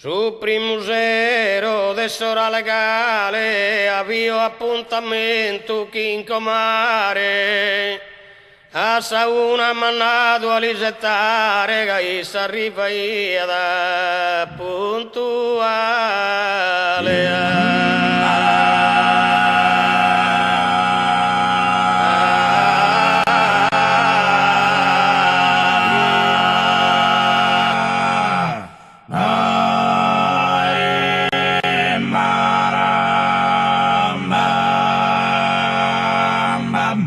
Su primo zero de sora legale avvio appuntamento chi in comare a una mannato a lisettare che si arriva da puntuale.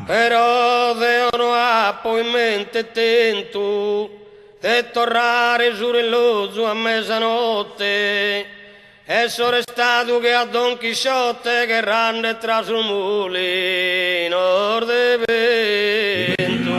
Però devono a poi mente tento di tornare giù relozzo a mezzanotte e sono restato che a Don Chisciotte che rande tra sul mulino de vento.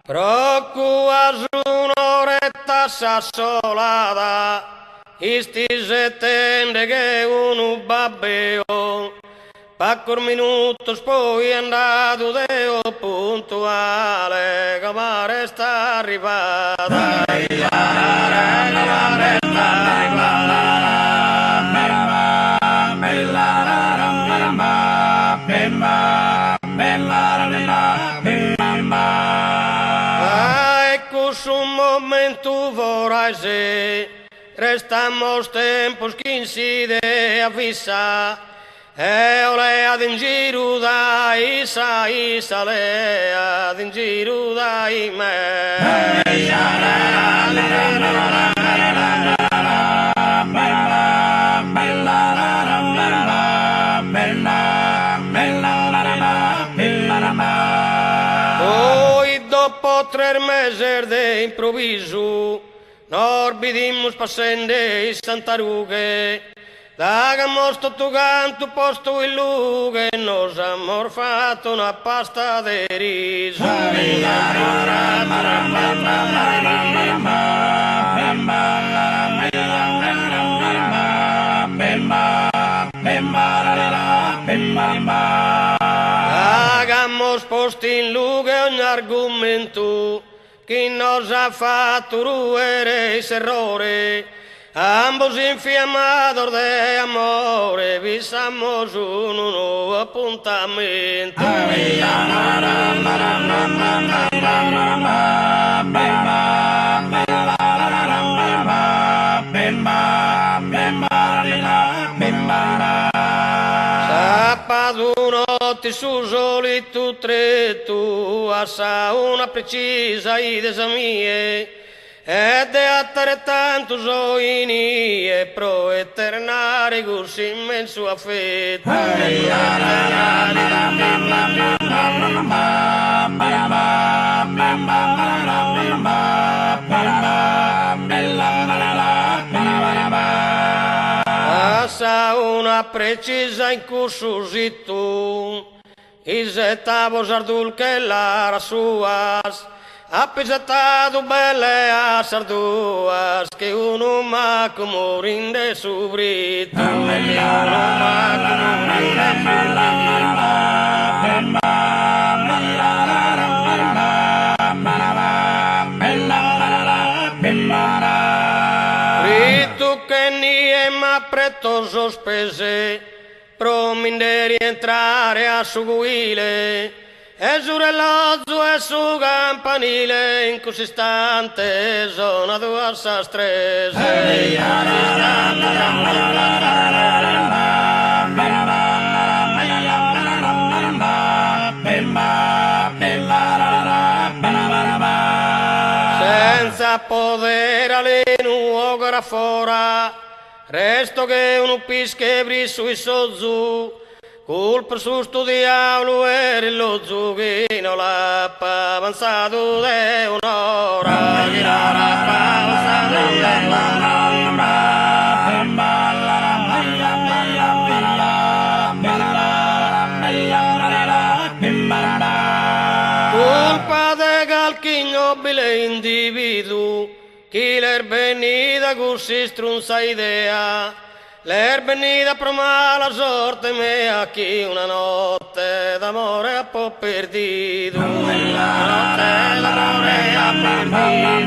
Procua su un'oretta sassolata, isti se tende che uno babbeo, pacco un minuto poi è andato deo puntuale, che mare sta arrivata. Un momento vorrei restamos tempos que incide a visa e olea din giro da isa lea din giro da me. Dopo 3 mesi di improvviso, norbidimos passende in Santarughe, dagamos tutto canto posto in lughe, nos amor fatto una pasta di riso. Hagamos posti in lughe ogni argomento che nos ha fatto ruere ese errore. Ambos infiammados de amore visamos un nuovo appuntamento. Notte su solito tretto, assa una precisa idea mia, ed è altrettanto soini e pro eternare così immenso affetto. Assa una precisa incursusito, isetavo sardul che l'ara suas, appisettato belle a sarduas, che uno ma come rinde subrito. Rito che nie ma preto sospese, promin rientrare a su guile, e su relozzo e su campanile, in così istante sono due assastrese. Senza poter all'enuogra fora, resto che uno pischebri sui sozzu, colpo su sto diavolo e lo zucchino l'ha avanzato di un'ora. Colpa de calchigno nobile individuo, chi l'erbenida così strunza idea, l'erbenida proma la sorte mea, chi una notte d'amore ha po' perdido, una notte d'amore ha perdido.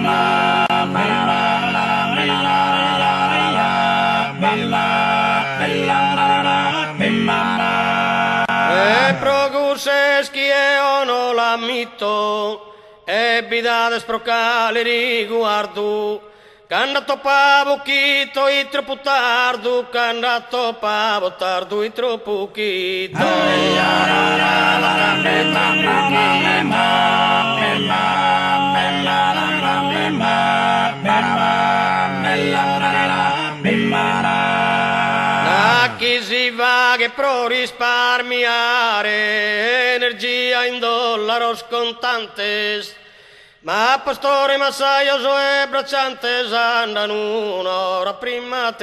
E procuses chi io non l'ammito, e bidades procale riguardo, canna topavo chito e troppo tardo, canna topavo tardo e troppo chito. Chi si va che pro risparmiare energia in dollaros contantes, ma pastore massaio e bracciantes andano un'ora prima a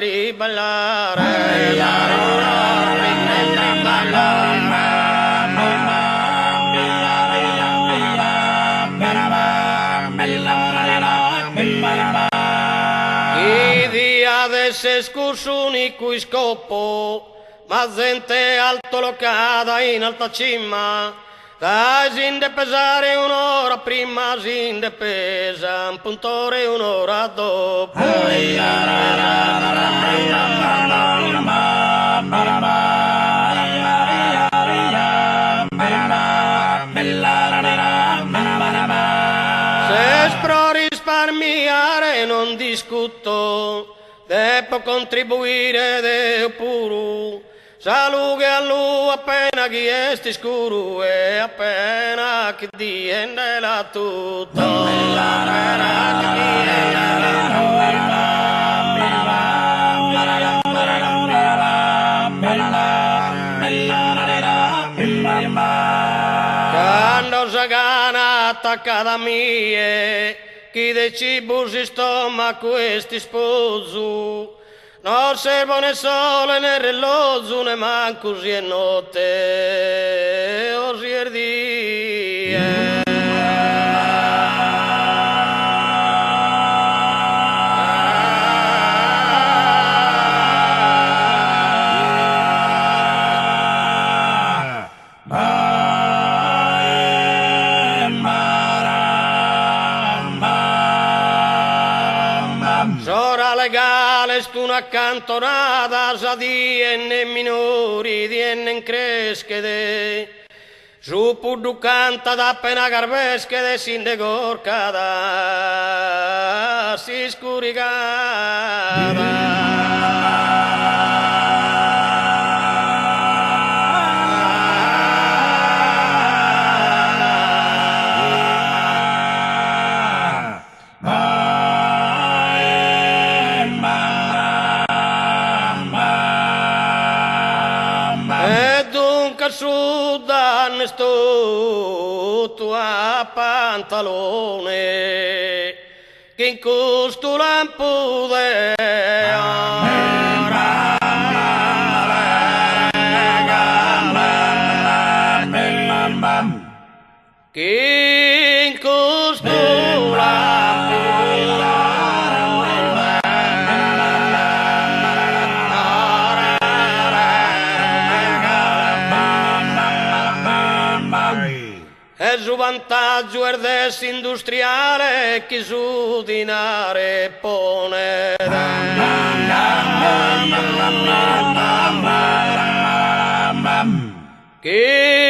se scuso unico scopo, ma gente alto locada in alta cima, da sin de pesare un'ora prima, sin de pesa un puntore un'ora dopo. Se spro risparmiare non discuto, devo contribuire de puro, salute a lui appena chi esti scuro e appena chi diende la tutto. Quando si gana attaccata a mie, chi dei cibo si stoma questi sposo, non servo né sole né relozzo né manco si è notte o si è die. Sora legale st'una cantonata sa dienne minori dienne crescede su puddu canta da appena carveschede sin de gorcada si scuricada. Su danne sto tua pantalone che in costo lampude che in costo e su vantaggio erdes industriale chi su dinare pone chi